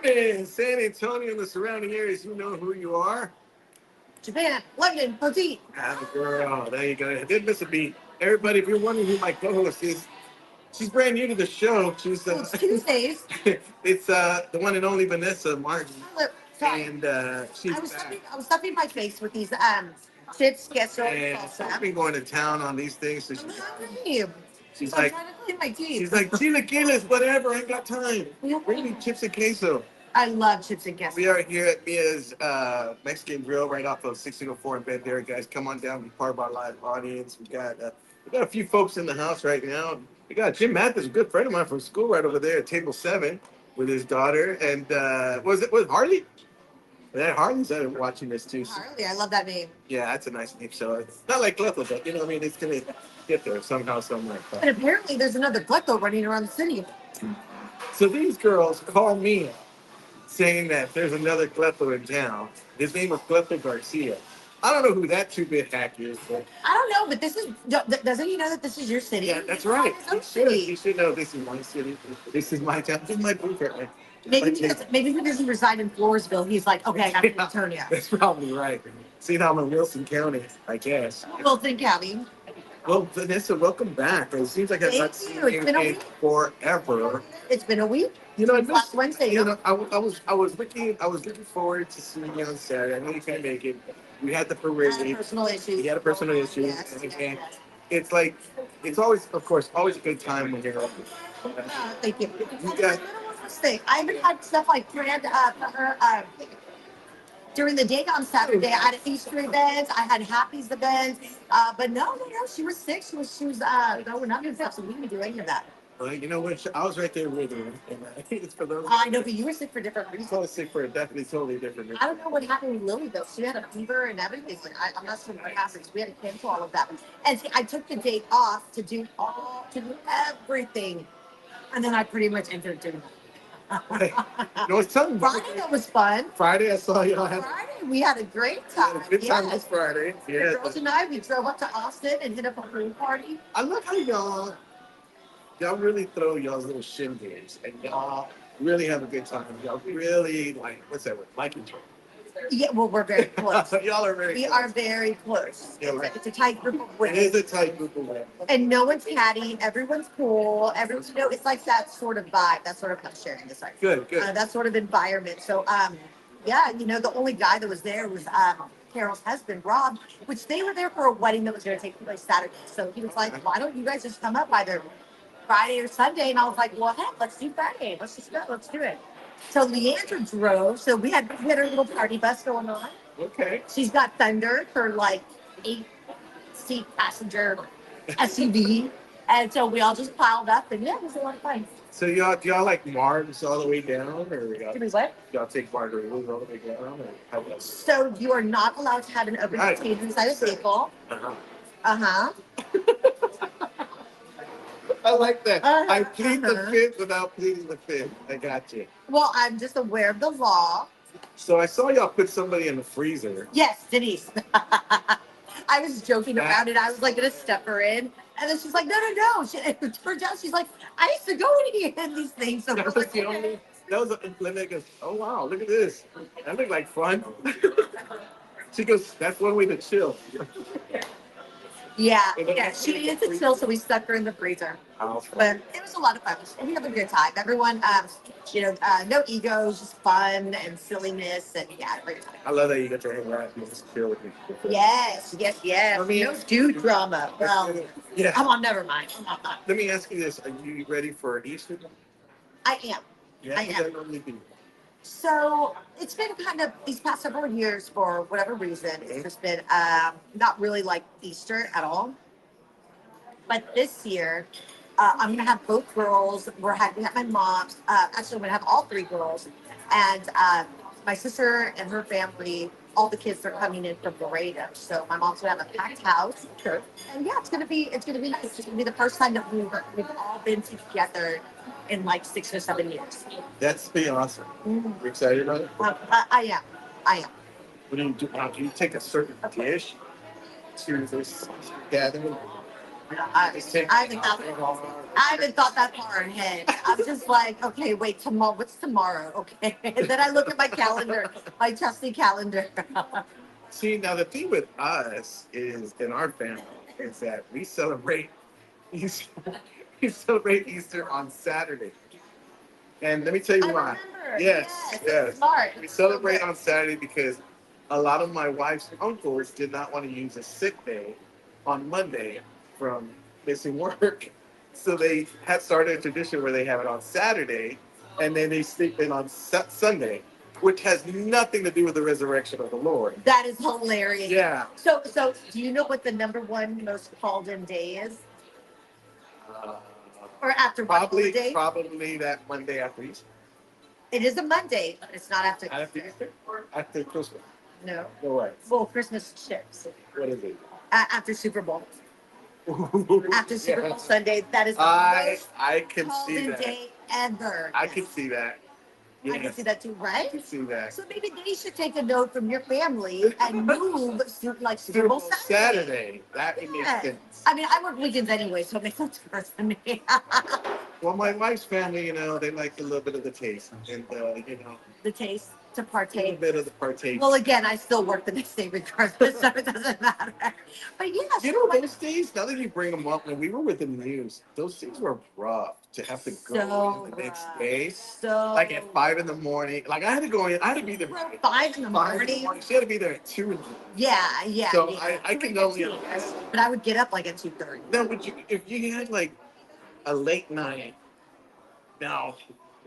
morning, San Antonio and the surrounding areas. You know who you are. Japan, London, Boutique. Ah, girl, there you go. I didn't miss a beat. Everybody, if you're wondering who my co-host is, she's brand new to the show. She's Well, it's Tuesdays. it's the one and only Vanessa Martin, Look, sorry. and she's back. I was stuffing my face with these chips, queso, and And I've salsa. been going to town on these things. So I'm hungry. she's So I'm like, trying to clean my teeth. she's like, chilaquiles, whatever. I ain't got time. Bring me chips and queso. I love chips and We queso. are here at Mia's Mexican Grill right off of 1604 in Bandera. Guys, come on down, be part of our live audience. We got a few folks in the house right now. We got Jim Mathis, a good friend of mine from school, right over there at table 7 with his daughter. And was Harley? Yeah, Harley's watching this too. So, Harley, I love that name. yeah, that's a nice name. So it's not like Cleto, but you know what I mean? It's gonna get there somehow, somewhere. And apparently there's another Cleto running around the city. So these girls call me saying that there's another Cleto in town. His name is Cleto Garcia. I don't know who that two-bit hack is, but I don't know, but this is, doesn't he know that this is your city? yeah, that's right. It's his own He city. should know this is my city. This is my town. This is my blueprint. Maybe he doesn't reside in Floresville. He's like, okay, I got to turn you. That's probably right. See now I'm in Wilson County, I guess. Wilson County. Well, Vanessa, welcome back. It seems like I've not Thank seen you. It's you been a in week. forever. It's been a week. You know, I Since last missed, Wednesday. you No? know, I was looking forward to seeing you on Saturday. I know you couldn't make it. We had the I parade. had personal issues. He had a personal issue, Yes, and yes. it's like it's always, of course, always a good time when you're. Thank you. You got Thing. I even had stuff like planned for her during the day on Saturday. I had Easter events. I had Happy's events. But no. She was sick. She was. No, we're not going to we didn't do any of that. you know what? I was right there with her, and I think it's for those. I know, but you were sick for different reasons. I was sick for a definitely totally different reason. I don't know what happened with Lily though. She had a fever and everything. Like, I'm not sure what happened. We had to cancel all of that. And see, I took the day off to do everything, and then I pretty much ended up doing Hey, no, it's something. Friday. That was fun. Friday, I saw y'all have Friday, we had a great a time. good time this Yes. Friday. The Yeah. girls and I, we drove up to Austin and hit up a pool party. I love how y'all really throw y'all's little shindigs and y'all really have a good time. Y'all really what's that word? Like each other. Yeah, well, we're very close. Y'all are very We close. are very close. Yeah, right. It's a tight group of It women. is a tight group of women. And no one's catty. Everyone's cool. Everyone's, it's like that sort of vibe. That sort of, I'm sharing this. Sorry. Good, good. That sort of environment. So, yeah, the only guy that was there was Carol's husband, Rob, which they were there for a wedding that was going to take place Saturday. So he was like, why don't you guys just come up either Friday or Sunday? And I was like, well, heck, let's do Friday. Let's just go. Let's do it. So Leandra drove. So we had our little party bus going on. Okay. She's got Thunder, her like 8-seat passenger SUV. And so we all just piled up and yeah, it was a lot of fun. So do y'all like margs all the way down, or Did we what? y'all take margaritas all the way down, or how does? So you are not allowed to have an open Right. container inside a vehicle. Uh-huh. Uh-huh. I like that. Uh-huh, I plead the uh-huh. fifth without pleading the fifth. I got you. Well, I'm just aware of the law. So I saw y'all put somebody in the freezer. Yes, Denise. I was joking around it. I was like gonna step her in. And then she's like, no. It turns out she's like, I used to go in here and these things. So That we're was like, the only. That was Linda goes, oh wow, look at this. That looked like fun. She goes, that's one way to chill. yeah. She needed to chill, so we stuck her in the freezer. But it was a lot of fun. We had a good time. Everyone, no egos, just fun and silliness, and yeah, great time. I love that you get to hang out and just chill with me. Yes. I mean, No dude drama. Well, yeah. come on, never mind. Let me ask you this: are you ready for Easter? I am. Yeah, I what does am. that normally be? So it's been kind of these past several years, for whatever reason, it's just been not really like Easter at all. But this year, I'm gonna have both girls. We have my mom's. Actually, I'm gonna have all 3 girls, and my sister and her family. All the kids are coming in from Laredo, so my mom's gonna have a packed house. Sure. And yeah, it's gonna be nice. It's gonna be the first time that we've all been together in like 6 or 7 years. That's pretty awesome. Mhm. You excited about it? I am. What do you do? Do you take a certain dish to this gathering? I haven't thought, I haven't thought that far ahead. I'm just like, okay, wait, tomorrow. What's tomorrow? Okay, and then I look at my calendar, my trusty calendar. See, now the thing with us is in our family is that we celebrate Easter, we celebrate Easter on Saturday. And let me tell you I why. remember. Yes, It's yes. smart. We It's so celebrate good. on Saturday because a lot of my wife's uncles did not want to use a sick day on Monday from missing work. So they had started a tradition where they have it on Saturday and then they sleep in on Sunday, which has nothing to do with the resurrection of the Lord. That is hilarious. Yeah. So do you know what the number one most called in day is? Uh, Or after what holiday? probably that Monday after Easter. It is a Monday, but it's not after After Easter. Easter? After Christmas. No. No way. Well, Christmas chips. What is it? After Super Bowl. After Super Bowl Yes. Sunday, that is the most I can called see in that. day ever. I can see that. I can Yes. see that too, I right? can see that. So maybe they should take a note from your family and move like Super Super Bowl Bowl Saturday. Saturday. That would make Yeah. sense. I mean, I work weekends anyway, so it makes no difference to me. Well, my wife's family, they like a little bit of the taste and, The taste to a little partake. bit of the partake. Well, again, I still work the next day regardless, so it doesn't matter. But yes, Those days, now that you bring them up, when we were with the news, those days were rough to have to go so in the next rough. day. So Like at 5 in the morning. Like I had to go in, I had to be there Bro, at 5 in the 5 in the morning. morning. She had to be there at 2 in the morning. Yeah. So Yeah. I can only imagine. But I would get up like at 2:30. Now, would you, if you had like a late night, now,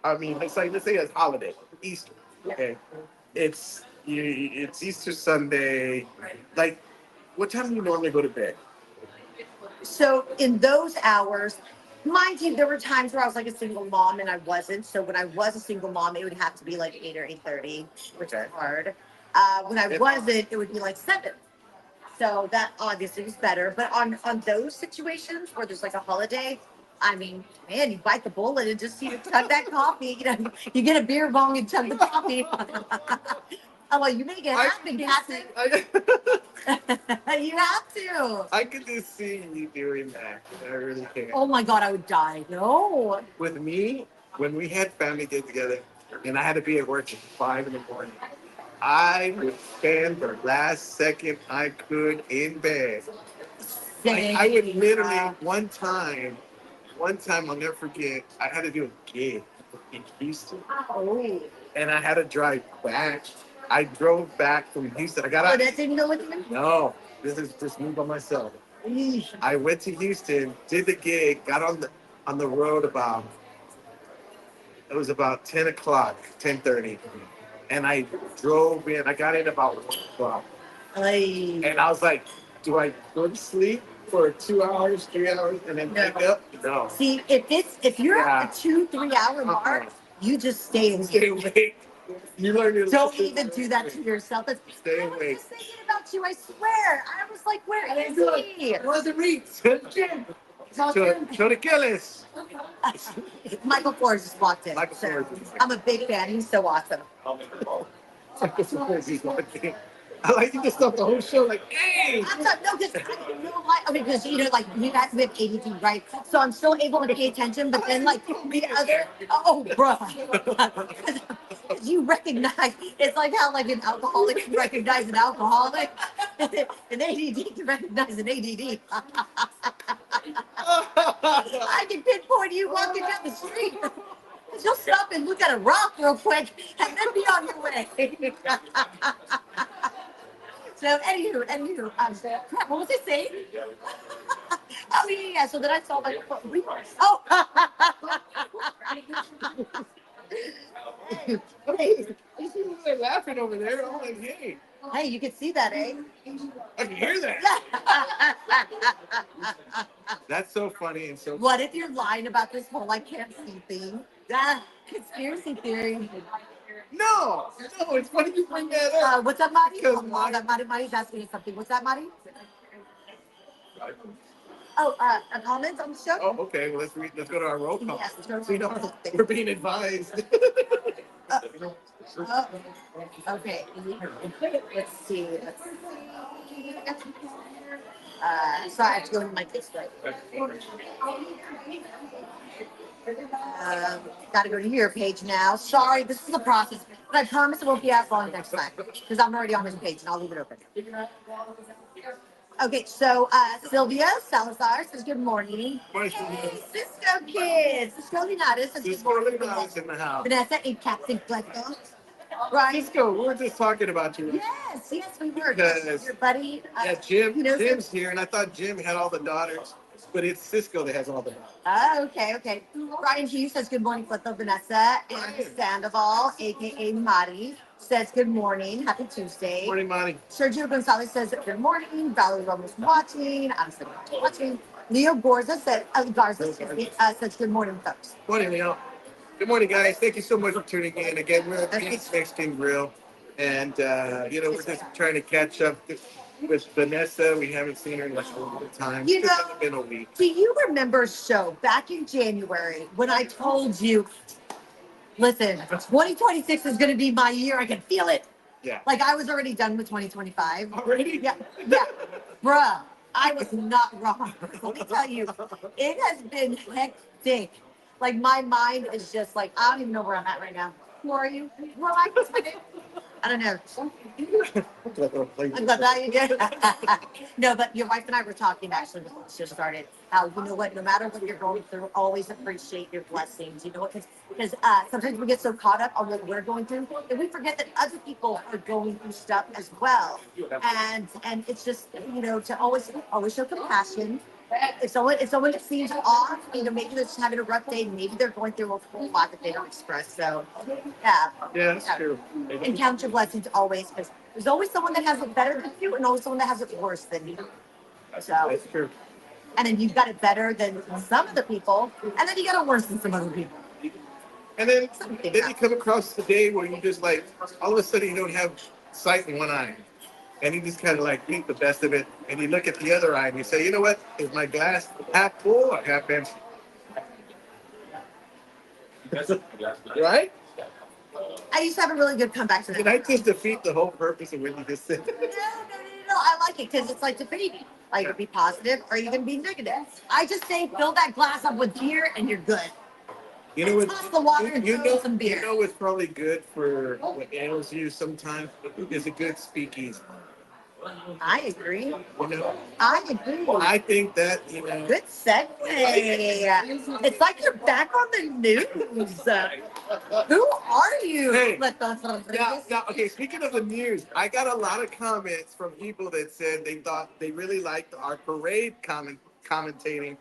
I mean, let's say it's holiday, Easter, okay? It's Easter Sunday. Like, what time do you normally go to bed? So in those hours, mind you, there were times where I was like a single mom and I wasn't. So when I was a single mom, it would have to be like 8 or 8:30, which is hard. When I wasn't, it would be like 7. So that obviously was better. But on those situations where there's like a holiday, I mean, man, you bite the bullet and just chug that coffee. You get a beer bong and chug the coffee. Oh, well, you make it happen, Captain. You have to. I could just see you doing that. I really can. Oh my God, I would die. No. With me, when we had family get together, and I had to be at work at 5 in the morning, I would spend the last second I could in bed. Like I would literally one time I'll never forget. I had to do a gig in Houston, Oh. and I had to drive back. I drove back from Houston. I got Oh, out. that didn't go with you? No, this is just me by myself. Eesh. I went to Houston, did the gig, got on the road about it was about 10 o'clock, 10:30, and I drove in. I got in about 1 o'clock, Ay. and I was like, "Do I go to sleep for 2 hours, 3 hours, and then wake up?" No. See, if you're Yeah. at the 2-3 hour mark, you just stay in. Stay awake. You learn to Don't listen. even do that to yourself. Stay I was awake. just thinking about you. I swear. I was like, where is he? Where's the reeds? Choriqueles. Michael Ford just walked in. Michael So Ford. I'm a big fan. He's so awesome. I like you just stop the whole show like, hey! I'm not, no, because I know, like, okay, because like you guys have ADD, right? So I'm still able to pay attention, but then like the other, oh, bro, you recognize it's like how like an alcoholic can recognize an alcoholic, an ADD can recognize an ADD. I can pinpoint you walking down the street. You'll stop and look at a rock real quick, and then be on your way. So, anywho, crap, what was I saying? Oh, yeah. So then I saw like, oh, hey, You see them there laughing over there. I'm like, hey, hey, you can see that, eh? I can hear that. That's so funny and so. What if you're lying about this whole I can't see thing? Ah, conspiracy theory. No, it's funny you bring that up. What's up, Marty? Because Marty's asking you something. What's that, Marty? Oh, a comment on the show? Oh, okay. Well, let's go to our roll call. Yes, let's go to So, our roll call. we're being advised. Oh, okay. Let's see. Let's see. Sorry, I have to go into my display. Got to go to your page now. Sorry, this is a process, but I promise it won't be as long next time because I'm already on this page and I'll leave it open. Okay, so Sylvia Salazar says good morning. Morning, Hey, Sylvia. Cisco kids. Cisco Linares says good Cisco morning. Linares in the house. Vanessa and Captain Cleto. Right? Cisco, we were just talking about you. Yes, yes, we were. Because Your buddy. yeah, Jim, You know, Jim's here, and I thought Jim had all the daughters, but it's Cisco that has all the daughters. Okay, okay. Ryan G says good morning, Cleto, Vanessa. And Sandoval, aka Mari, says good morning. Happy Tuesday. Morning, Monty. Sergio Gonzalez says good morning. Valerie Ramos watching. I'm still watching. Leo Garza said, says good morning, folks. Morning, Leo. Good morning, guys. Thank you so much for tuning in. Again, we're at Pete's Mexican Grill, and we're just trying to catch up with Vanessa. We haven't seen her in a long time. You It's know, only been a week. do you remember a show back in January when I told you, listen, 2026 is going to be my year. I can feel it. Yeah. Like I was already done with 2025. Already? Yeah, yeah. Bruh, I was not wrong. Let me tell you, it has been hectic. Like my mind is just like, I don't even know where I'm at right now. Who are you? Well, I don't know. I'm glad that you did. No, but your wife and I were talking actually before this just started. How you know what? No matter what you're going through, always appreciate your blessings. You know what? Because sometimes we get so caught up on what we're going through that we forget that other people are going through stuff as well. And it's just to always show compassion. If someone seems off, maybe they're just having a rough day, maybe they're going through a whole lot that they don't express. So, yeah. Yeah, that's true. And count your blessings always, because there's always someone that has it better than you, and always someone that has it worse than you. So, That's true. and then you've got it better than some of the people, and then you got it worse than some other people. And then you come across the day where you just like, all of a sudden you don't have sight in one eye. And you just kind of like think the best of it. And you look at the other eye and you say, you know what? Is my glass half full or half empty? Right? I used to have a really good comeback to that. Did I just defeat the whole purpose of what you just said? No. I like it because it's like debating. Like, you can be positive or you can be negative. I just say fill that glass up with beer and you're good. You know what? Toss the water and throw some beer. You know what's probably good for what animals use sometimes is a good speakeasy. I agree. You know, I agree. I think that Good segue. It's like you're back on the news. Who are you? Hey, Cleto Rodriguez? Okay. Speaking of the news, I got a lot of comments from people that said they thought they really liked our parade commentating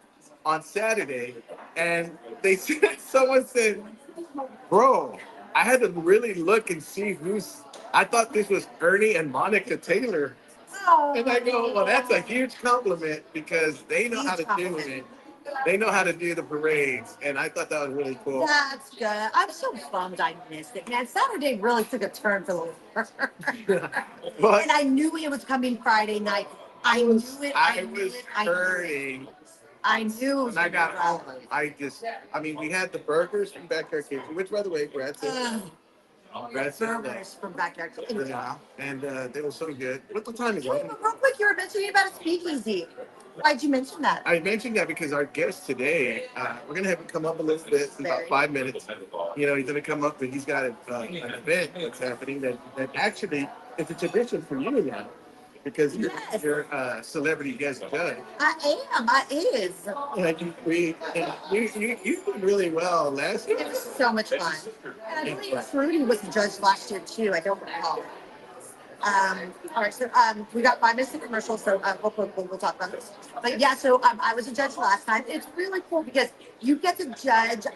on Saturday, and they said someone said, "Bro, I had to really look and see who's." I thought this was Ernie and Monica Taylor. Oh. And I go, well, that's a huge compliment because they know how to do it. They know how to do the parades, and I thought that was really cool. That's good. I'm so bummed I missed it, man. Saturday really took a turn for the worse. But And I knew it was coming Friday night. I knew it. I was hurting. I knew it was When I got home, rough. we had the burgers from Backyard Kitchen, which, by the way, Brad said. Ugh, Brad said burgers from Backyard Kitchen. yeah, and they were so good. What the time is Wait, it? but real quick, you were mentioning about a speakeasy. Why'd you mention that? I mentioned that because our guest today, we're gonna have him come up a little bit in about 5 minutes. He's gonna come up and he's got an event that's happening that actually is a tradition for you now because Yes. you're a celebrity guest judge. I am. I is. And you did really well last year. It was so much fun. And I believe Fruity was the judge last year too. I don't recall. All right, so we got 5 minutes of commercial, so we'll talk about this. But yeah, so I was a judge last time. It's really cool because you get to judge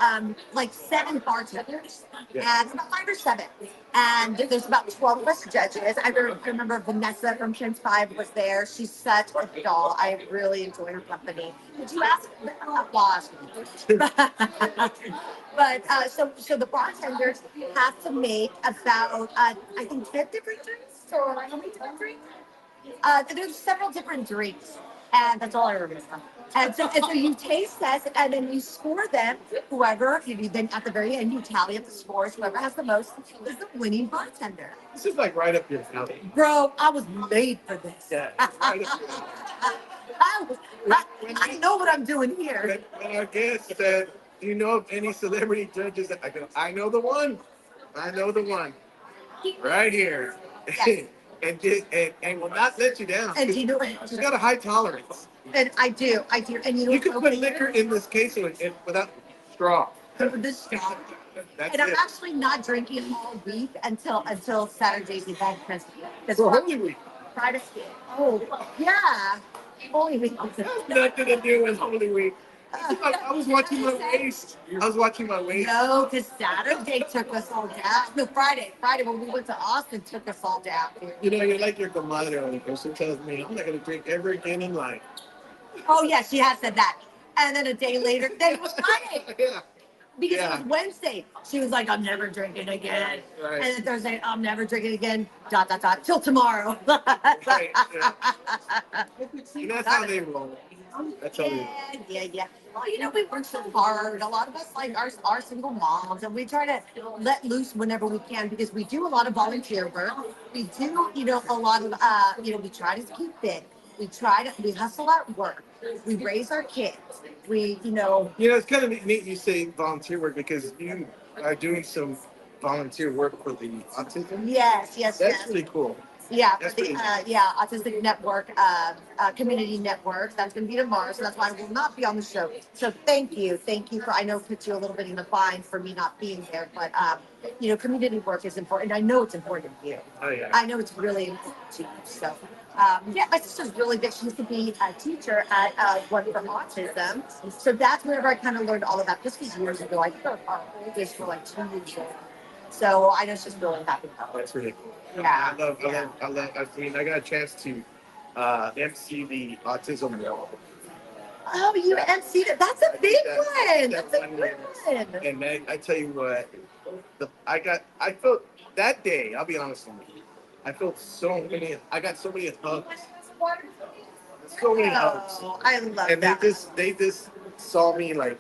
like 7 bartenders, and about 5 or 7. And there's about 12 of us judges. I remember Vanessa from Trans 5 was there. She's such a doll. I really enjoy her company. Did you ask? Lost. But so the bartenders have to make about I think 10 different drinks or how many different drinks? There's several different drinks. And that's all I remember. And so you taste test and then you score them. Whoever, you then at the very end, you tally up the scores. Whoever has the most is the winning bartender. This is like right up your alley. Bro, I was made for this. Yeah, right up your alley. I, was, I know what I'm doing here. When our guest said, "Do you know of any celebrity judges?" I go, "I know the one. I know the one right here." Yes. And will not let you down. And you know what? She's got a high tolerance. And I do. And you know You what's can so put weird? liquor in this case without straw. With this straw. That's And I'm it. actually not drinking all week until Saturday's event because For Holy Week. Friday. Oh yeah, Holy Week. Nothing to do with Holy Week. I was watching my waist. I was watching my waist. No, because Saturday took us all down. No, Friday when we went to Austin took us all down. You know, you're like your comadre. She tells me, "I'm not going to drink ever again in life." Oh yeah, she has said that. And then a day later, then it was Friday. Yeah. Because Yeah. it was Wednesday. She was like, I'm never drinking again. Right. And then Thursday, I'm never drinking again. ... Till tomorrow. Right, yeah. And that's how they roll. That's how they roll. Yeah. Well, we work so hard. A lot of us like are single moms, and we try to let loose whenever we can because we do a lot of volunteer work. We do, a lot of, we try to keep fit. We hustle at work. We raise our kids. It's kind of neat you say volunteer work because you are doing some volunteer work for the autism. Yes. That's really cool. Yeah, That's the pretty neat. Autistic Network, community network. That's going to be tomorrow, so that's why I will not be on the show. So thank you for. I know it puts you a little bit in a bind for me not being there, but community work is important. I know it's important to you. Oh yeah. I know it's really important to you. So. My sister's really good. She used to be a teacher at One for Autism. So that's whenever I kind of learned all about this. Was years ago. I think our oldest for like 2 years old. So I know she's really happy about it. That's really cool. Yeah. I got a chance to MC the autism wall. Oh, you emceed it. That's a big one. That That's a one good year. one. And I tell you what, I felt that day, I'll be honest with you, I got so many hugs. So many hugs. Oh, I love And that. they just saw me like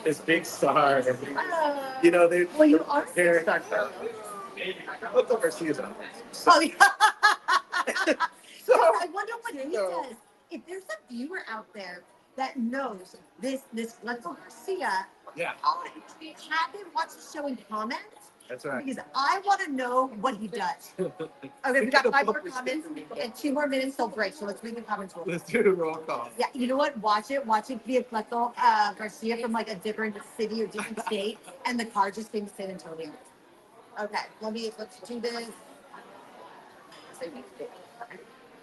this big star. Oh. They Well, you are they're stuck. what the mercy is on. Oh, yeah. So, I wonder what he does. If there's a viewer out there that knows this Cleto Garcia, yeah, have him watch the show and comment. that's right. Because I want to know what he does. Okay, we got 5 more comments and 2 more minutes till break. So let's read the comments. Let's do the roll call. Yeah, you know what? Watch it via Cleto Garcia from like a different city or different state, and the car just came to San Antonio. Okay, let's do this.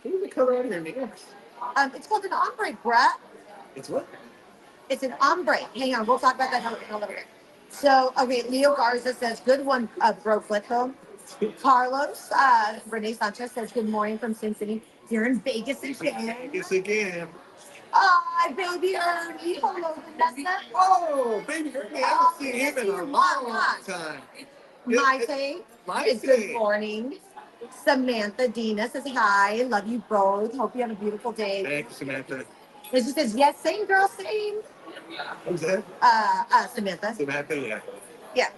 Can you color on your nails? It's called an ombre, bruh. It's what? It's an ombre. Hang on, we'll talk about that a little bit. So, okay, Leo Garza says, good one, bro, Cleto. Carlos, Renee Sanchez says, good morning from Sin City. You're in Vegas again. Vegas again. Hi, baby Ernie. Hello, Vanessa. Oh, baby Ernie, I haven't seen him in a long time. Maite is good morning. Samantha Dina says, hi, love you both. Hope you have a beautiful day. Thank you, Samantha. And she says, yes, same girl, same. Who's that? Samantha. Samantha, yeah. Yeah.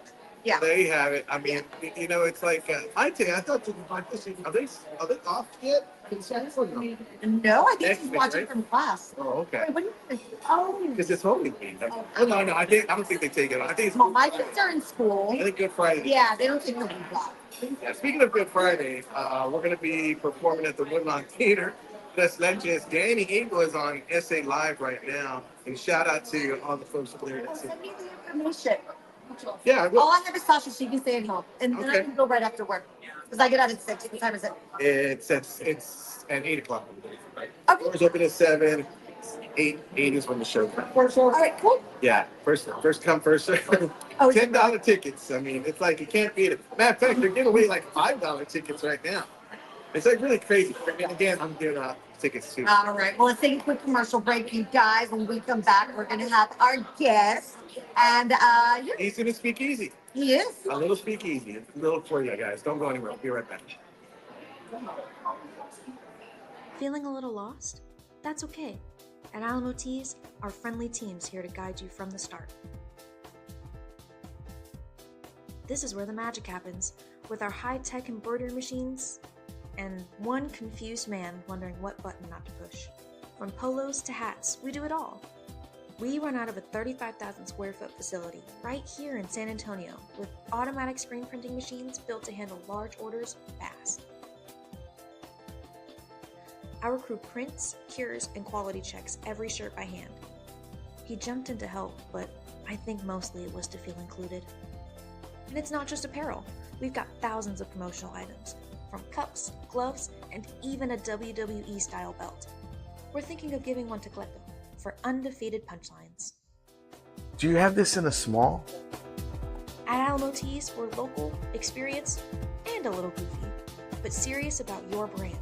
Yeah. There you have it. I mean, it's like I thought are they off yet? No, I think Next she's week, watching right? from class. Oh, okay. Wait, oh. Because it's Holy Week. Oh no, I don't think they take it. I think it's Well, my kids are in school. I think Good Friday. Yeah, they don't take the week off. Yeah, speaking of Good Friday, we're going to be performing at the Woodlawn Theater. That's legends. Danny Eagle is on SA Live right now. And shout out to all the folks there. Well, send me the information. Yeah, All I have is Sasha. She can stay at home. And then I can go right after work. Because I get out at 6. What time is it? It's at 8 o'clock. Okay. Doors open at 7. 8 is when the show starts. All right, cool. Yeah, first come, first serve. Oh, $10 tickets. I mean, it's like you can't beat it. Matter of fact, they're giving away like $5 tickets right now. It's like really crazy. Again, I'm giving out tickets too. All right. Well, let's take a quick commercial break, you guys. When we come back, we're going to have our guest. And He's going to speak easy. he is. A little speak easy. A little for you guys. Don't go anywhere. I'll be right back. Feeling a little lost? that's okay. At Alamo Teas, our friendly team's here to guide you from the start. This is where the magic happens, with our high-tech embroidery machines and one confused man wondering what button not to push. From polos to hats, we do it all. We run out of a 35,000 square foot facility right here in San Antonio with automatic screen printing machines built to handle large orders fast. Our crew prints, cures, and quality checks every shirt by hand. He jumped in to help, but I think mostly it was to feel included. And it's not just apparel. We've got thousands of promotional items, from cups, gloves, and even a WWE style belt. We're thinking of giving one to Cleto for undefeated punchlines. Do you have this in a small? At Alamo Teas, we're local, experienced, and a little goofy, but serious about your brand.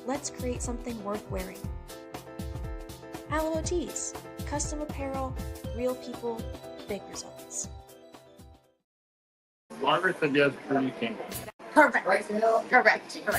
Let's create something worth wearing. Alamo Teas, custom apparel, real people, big results. Margaret said yes, pretty king. Correct.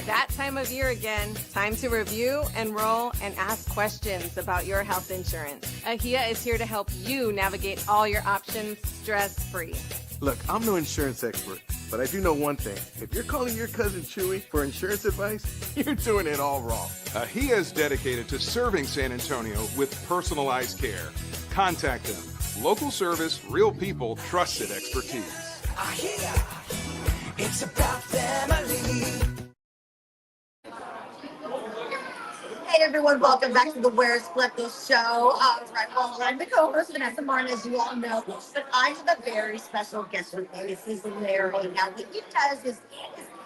That time of year again. Time to review, enroll, and ask questions about your health insurance. AHIA is here to help you navigate all your options stress-free. Look, I'm no insurance expert, but I do know one thing. If you're calling your cousin Chewy for insurance advice, you're doing it all wrong. AHIA is dedicated to serving San Antonio with personalized care. Contact them. Local service, real people, trusted expertise. AHIA, it's about family. Hey everyone, welcome back to the Where's Cleto show. Right, well, I'm the co-host, Vanessa Martin, as you all know, but I have a very special guest with me. This is Larry. Now, what he does is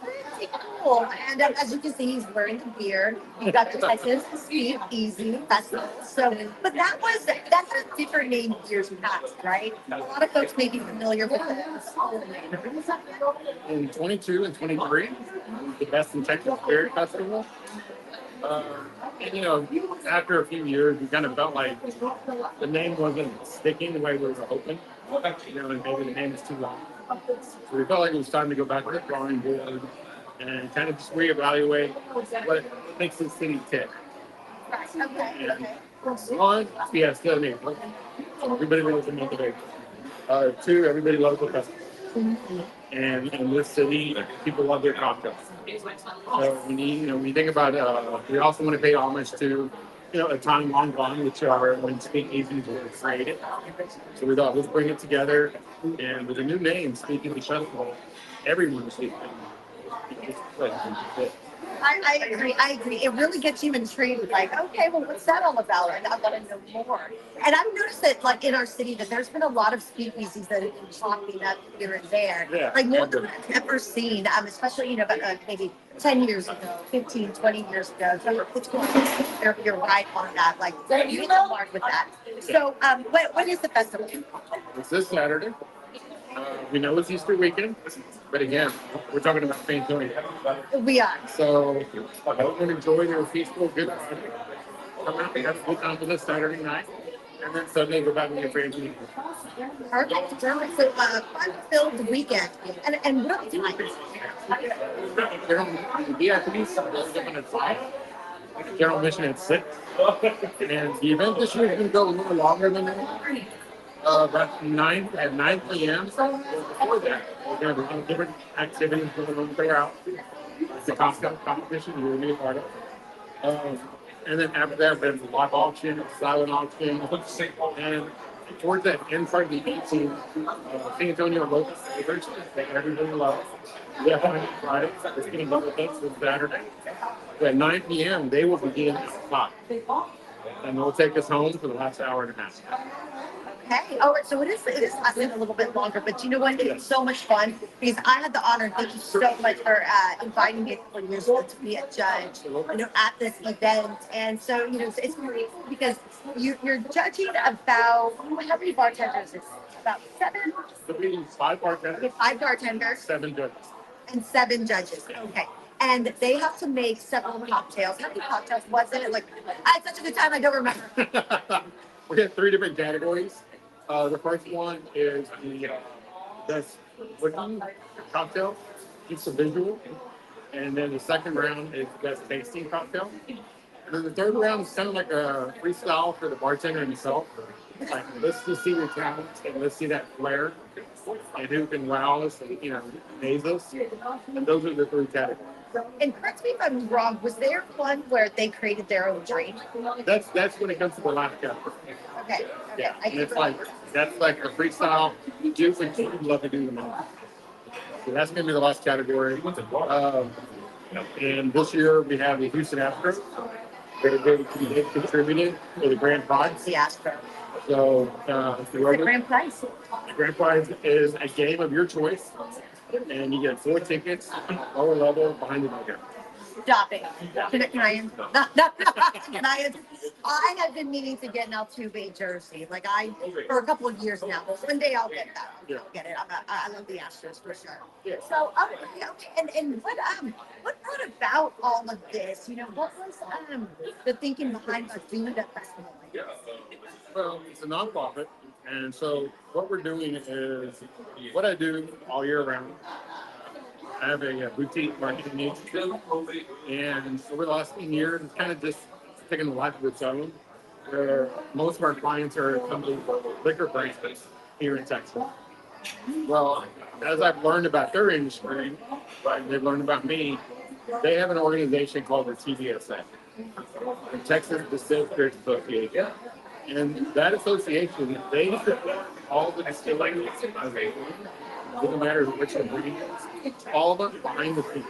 pretty cool. And as you can see, he's wearing a beard. You've got the Texas Speed Easy Festival. So, but that's a different name years past, right? A lot of folks may be familiar with this. In 22 and 23, the Best in Texas Spirit Festival. And you know, after a few years, we kind of felt like the name wasn't sticking the way we were hoping. You know, and maybe the name is too long. So we felt like it was time to go back to the drawing board and kind of just reevaluate what makes this city tick. And one, yes, the name. Everybody knows the month of April. Two, everybody loves the festival. And in this city, people love their cocktails. So when you think about, we also want to pay homage to, a time long gone, which are when speakeasies were created. So we thought, let's bring it together, and with a new name, Speakeasy Festival, everyone's speaking. I agree. It really gets you intrigued. Like, okay, well, what's that all about? And I want to know more. And I've noticed that, like, in our city, that there's been a lot of speakeasies that have been popping up here and there. Yeah, like, more than I've ever seen, especially, maybe 10 years ago, 15, 20 years ago. So it's cool. You're right on that. Like, you hit the mark with that. So, when is the festival? It's this Saturday. We know it's Easter weekend, but again, we're talking about San Antonio. We are. So I hope you enjoy your peaceful, good Friday. Come out and have a good time with us Saturday night, and then Sunday go back with your family. Perfect. So, fun-filled weekend. And what times? They're on the VIPs, they're given at 5. General admission at 6. And the event this year is going to go a little longer than that. About 9 p.m. Before that, we're going to have different activities going on throughout. It's a cocktail competition you're going to be a part of. And then after that, there's a live auction, silent auction, and towards that end part of the evening, San Antonio local favorites that everybody loves. We have one Friday. It's going to go with us this Saturday. So at 9 p.m., they will begin at 5. And they'll take us home for the last hour and a half. Okay. All right. So it is lasting a little bit longer, but you know what? It's so much fun because I had the honor. Thank you so much for inviting me for years ago to be a judge, at this event. And so, it's pretty cool because you're judging about how many bartenders is about 7? So we need 5 bartenders. 5 bartenders. 7 judges. And 7 judges. Okay. And they have to make several cocktails. How many cocktails was it? Like, I had such a good time, I don't remember. We have 3 different categories. The first one is the best looking cocktail. It's a visual. And then the second round is the best tasting cocktail. And then the third round is kind of like a freestyle for the bartender himself. Like, let's just see your talent and let's see that flair and who can wow us and, amaze us. And those are the three categories. And correct me if I'm wrong, was there one where they created their own drink? That's when it comes to the last category. Okay. Yeah, I and can it's like remember. that's like a freestyle. Do what you love to do the most. So that's gonna be the last category. And this year we have the Houston Astros. They've contributed to the grand prize. The Astro. So The grand prize. the grand prize is a game of your choice, and you get 4 tickets, lower level behind the dugout. Stop it. Can I? Can I? I have been meaning to get an Altuve jersey. Like for a couple of years now. One day I'll get that. I'll get it. I love the Astros for sure. Yeah. So okay. And what brought about all of this? What was the thinking behind us doing a festival like this? Well, it's a nonprofit, and so what we're doing is what I do all year round. I have a boutique marketing agency, and over the last 10 years, it's kind of just taken a life of its own, where most of our clients are companies liquor brands here in Texas. Well, as I've learned about their industry, and they've learned about me, they have an organization called the TDSA, the Texas Distilled Spirits Association. And that association, they support all the distilleries, doesn't matter which ingredients, all of them behind the scenes.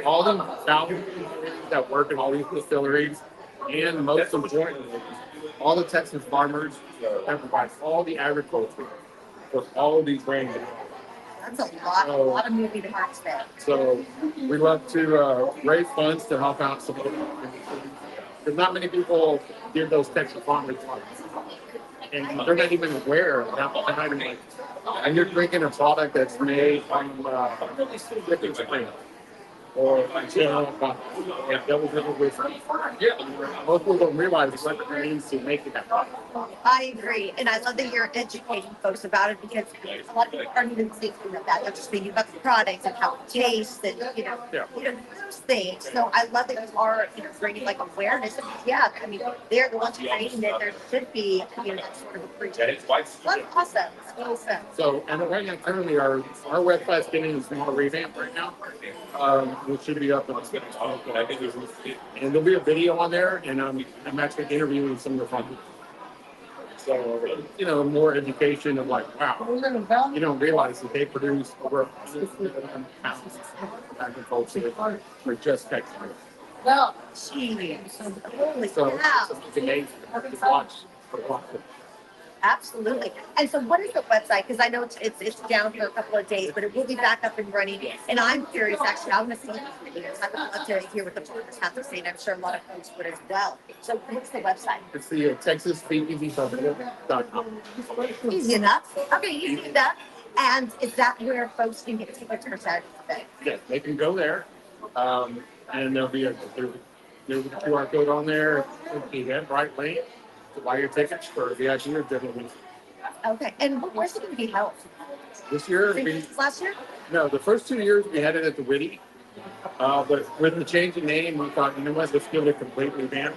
All of them thousands of employees that work in all these distilleries, and most importantly, all the Texas farmers that provide all the agriculture for all of these brands. That's a lot of moving parts there. So we love to raise funds to help out some of the because not many people give those Texas farmers money. And they're not even aware of how like, and you're drinking a product that's made from liquid spring or double digit whiskey. Most people don't realize what it means to make it that product. I agree, and I love that you're educating folks about it because a lot of people aren't even thinking of that. They're just thinking about the products and how it tastes, and those things. So I love that you are bringing like awareness. Yeah, I mean they're the ones creating it. There should be that sort of appreciation. That's awesome. That's awesome. So and right now currently our website's getting a small revamp right now. Which should be up in and there'll be a video on there, and I'm actually interviewing some of the farmers. So, more education of like, wow, you don't realize that they produce over 100 pounds of agriculture for just Texas. Well, gee, holy So cow. it's amazing to watch. Absolutely. And so what is the website? Because I know it's down for a couple of days, but it will be back up and running. And I'm curious, actually, I want to see these videos. I would love to hear what the farmers have to say, and I'm sure a lot of folks would as well. So what's the website? It's the TexasSpeakeasyFestival.com. Easy enough. Okay, easy enough. And is that where folks can get tickets for Saturday? Yeah, they can go there, and there'll be a QR code on there, the Eventbrite link to buy your tickets for the idea dinner. Okay. And where's it going to be held? This year, Same as last year? no, the first 2 years we had it at the Whitty, but with the change in name, we thought, you know what, let's give it a complete revamp.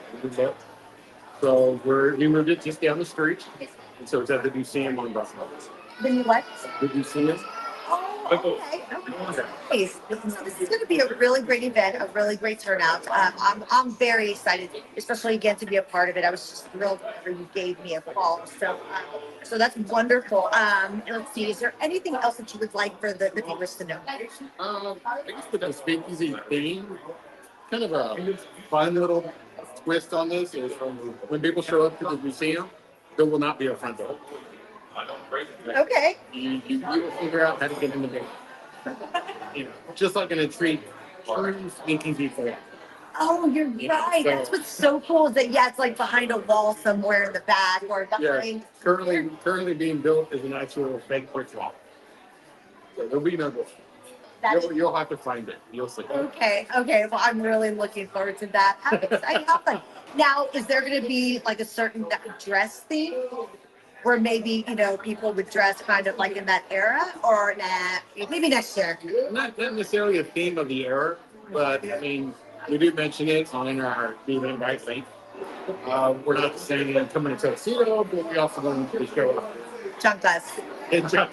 So we moved it just down the street, and so it's at the museum on Buffalo. The new what? The museum. Oh, okay. This is going to be a really great event, a really great turnout. I'm very excited, especially again to be a part of it. I was just thrilled when you gave me a call. So that's wonderful. Let's see, is there anything else that you would like for the viewers to know? I guess with the speakeasy theme, kind of a fun little twist on this is when people show up to the museum, there will not be a front door. Okay. You will figure out how to get in the building. Just like in a treat, speakeasy for that. Oh, you're right. That's what's so cool is that, it's like behind a wall somewhere in the back or behind. Yeah, currently being built is an actual fake brick wall. So there'll be no door. You'll have to find it. You'll see. Okay. Well, I'm really looking forward to that. How exciting. How fun. Now, is there going to be like a certain dress theme where maybe, people would dress kind of like in that era, or nah, maybe next year? Not necessarily a theme of the era, but I mean, We do mention it on our meet invite link. We're not saying come in a tuxedo, but we also want to show Chunkless. in junk.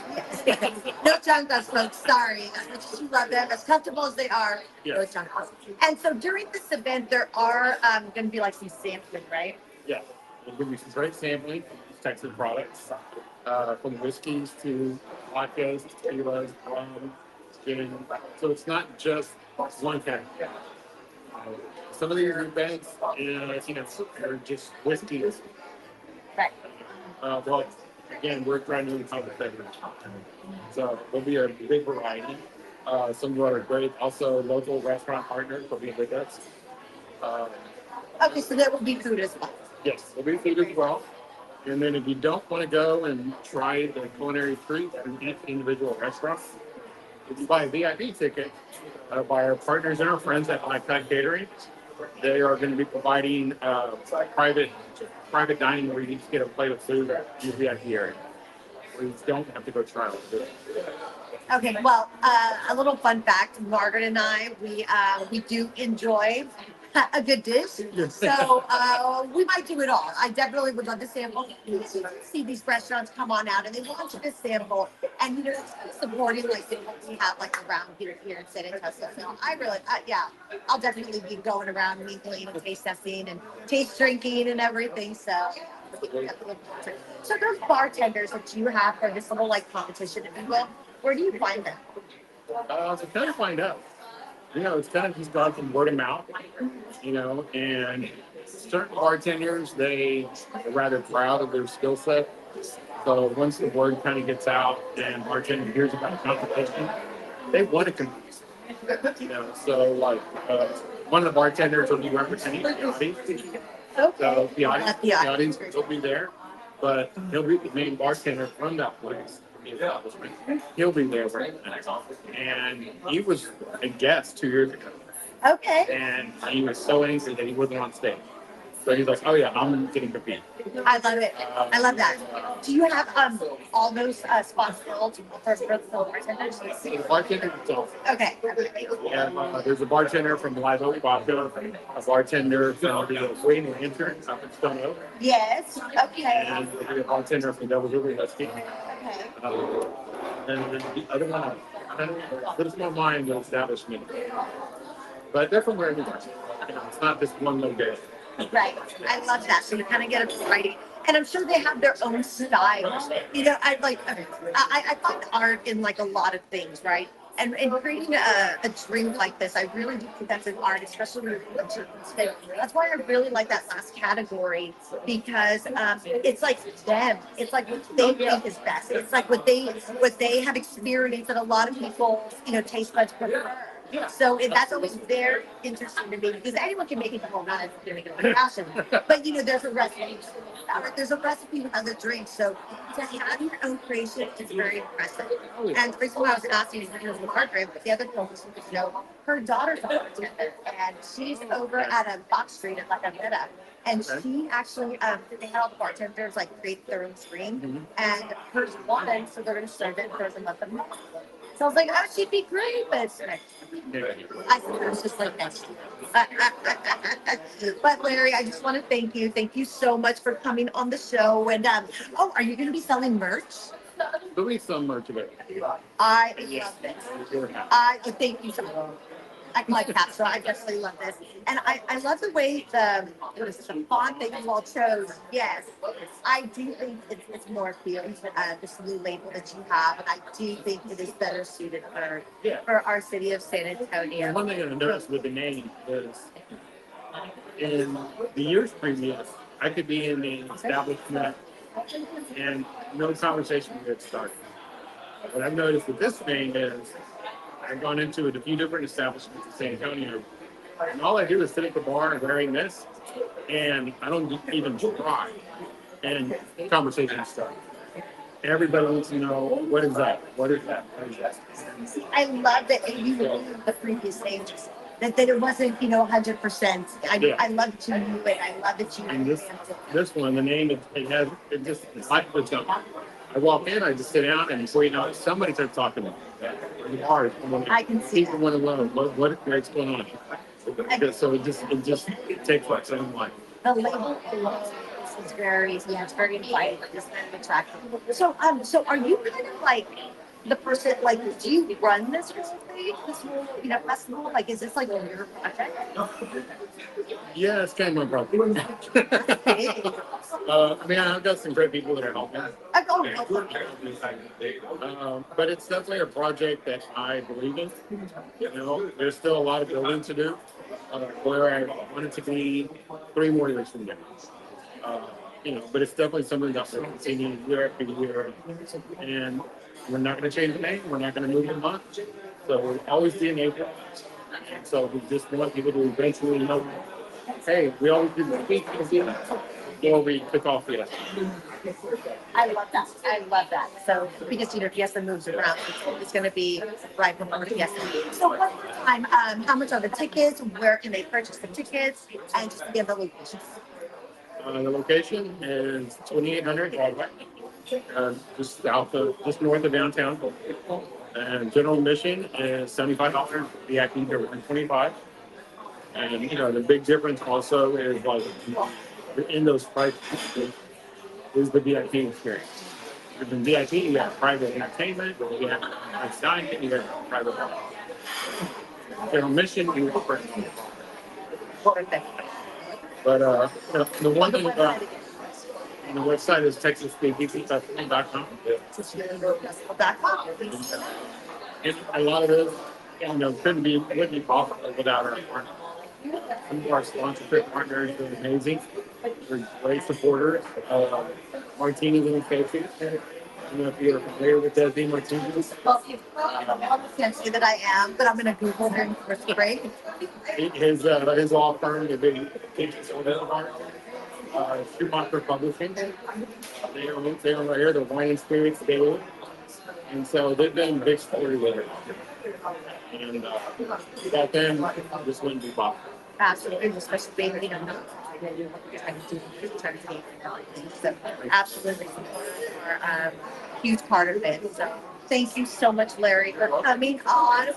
No chunkless, folks. Sorry. As much as you love them, as comfortable as they are, no Yes. chunkless. And so during this event, there are going to be like some sampling, right? Yeah, there's going to be some great sampling from these Texas products, from whiskeys to vodkas, tequilas, rum, gin. So it's not just one category. Some of these events, are just whiskeys. Right. Well, again, we're trying to encompass everything. So there'll be a big variety. Some of our great, also local restaurant partners will be with us. Uh, Okay, so there will be food as well. yes, there'll be food as well. And then if you don't want to go and try the culinary treat from each individual restaurant, if you buy a VIP ticket by our partners and our friends at Lifetime Catering, they are going to be providing private dining where you just get a plate of food in the VIP area. Where you don't have to go try it. Okay, well, a little fun fact: Margaret and I, we do enjoy a good dish, so we might do it all. I definitely would love to sample. See these restaurants come on out, and they want you to sample, and it's kind of supporting like what we have like around here in San Antonio. So I really, yeah, I'll definitely be going around mingling and taste testing and taste drinking and everything. So. So those bartenders that you have for this little like competition, if you will, where do you find them? To kind of find out. It's kind of just gone from word of mouth, and certain bartenders, they are rather proud of their skill set. So once the word kind of gets out and bartender hears about a competition, they want to compete. So like one of the bartenders will be representing the audience. Okay. So the audience, Let the audience. will be there, but he'll be the main bartender from that place. He'll be there right now. And he was a guest 2 years ago. Okay. And he was so angry that he wasn't on stage. So he's like, oh yeah, I'm going to compete. I love it. I love that. Do you have all those spots filled for the bartenders? The bartender himself. Okay. And there's a bartender from Live Oak Vodka, a bartender from the Wayne Lantern up in Stone Oak, Yes. Okay. and there'll be a bartender from Devil's River Whiskey. Okay. And then the other one, there's no mind the establishment. But they're from everywhere. It's not just one location. Right. I love that. So you kind of get a variety. And I'm sure they have their own style. I find art in like a lot of things, right? And creating a drink like this, I really do think that's an art, especially when you're children's. That's why I really like that last category because it's like them. It's like what they think is best. It's like what they have experienced that a lot of people, taste buds prefer. So that's always very interesting to me because anyone can make it whole not doing it with passion. But there's a recipe. There's a recipe with other drinks. So to have your own creation is very impressive. And the reason why I was asking is because Margaret, the other co-host, her daughter's a bartender and she's over at a Fox Street at La Bandera. And she actually, they had all the bartenders like create their own screen, and hers won, so they're going to serve it for the month of May. So I was like, oh, she'd be great, but I think it was just like next year. But Larry, I just want to thank you. Thank you so much for coming on the show. And are you going to be selling merch? There'll be some merch of it. I love this. I thank you so much. I like that, so I definitely love this. And I love the way the font that you all chose. Yes, I do think it's more appealing to this new label that you have, and I do think it is better suited for our city of San Antonio. One thing I noticed with the name is in the years previous, I could be in the establishment and no conversation would get started. What I've noticed with this thing is I've gone into a few different establishments in San Antonio, and all I do is sit at the bar wearing this, and I don't even try, and conversations start. Everybody wants to know, what is that? What is that? What is that? I love that you knew the previous stages. That it wasn't, 100%. I love that you knew it. I love that you And knew this one, the name, it's like it's I walk in, I just sit down, and before you know it, somebody starts talking to me. The bar, I can see people want to know what's going on. So it takes like something like. The label alone is very, yeah, it's very inviting. It's kind of attractive. So are you kind of like the person, like, do you run this whole thing, this whole, festival? Like, is this like your project? Yeah, it's kind of my problem. I mean, I've got some great people that are helping. But it's definitely a project that I believe in. There's still a lot of building to do. Where I want it to be 3 more years from now. Uh, but it's definitely something that will continue year after year. And we're not going to change the name. We're not going to move the month. So we'll always be in April. And so we just want people to eventually know, hey, we always do the speak before we kick off the I love that. I love that. So because Fiesta moves around, it's going to be right before Fiesta. So one more time, how much are the tickets? Where can they purchase the tickets? And just to give the locations. The location is 2800 Broadway, just north of downtown. And general admission is $75. VIP are $125. And the big difference also is like in those prices is the VIP experience. Because in VIP you have private entertainment, you have nice dining, you have private bar. General admission you have private. But the one thing about the website is texasbpfestival.com. And a lot of this, wouldn't be possible without our partners. Some of our sponsorship partners are amazing. They're great supporters. Martinez and Casey. I don't know if you're familiar with Desi Martinez. Well, I can't say that I am, but I'm going to Google her first break. His law firm, the big Schumacher Publishing. They are right here, the Wine and Spirits Daily. And so they've been big supporters with it. And without them, this wouldn't be possible. Absolutely, especially being, so absolutely, are a huge part of it. So thank you so much, Larry, for coming on.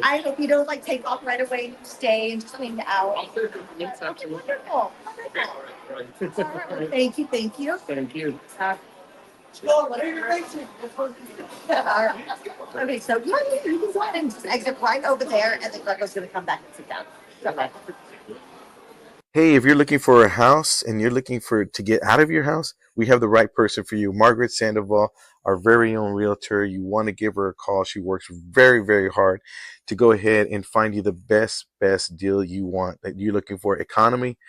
I hope you don't take off right away. Stay and just hang out. Wonderful. Thank you. Thank you. Okay, so you can go ahead and just exit right over there, and then Greco's going to come back and sit down. Okay. Hey, if you're looking for a house and you're looking to get out of your house, we have the right person for you. Margaret Sandoval, our very own realtor. You want to give her a call. She works very, very hard to go ahead and find you the best deal you want. That you're looking for economy,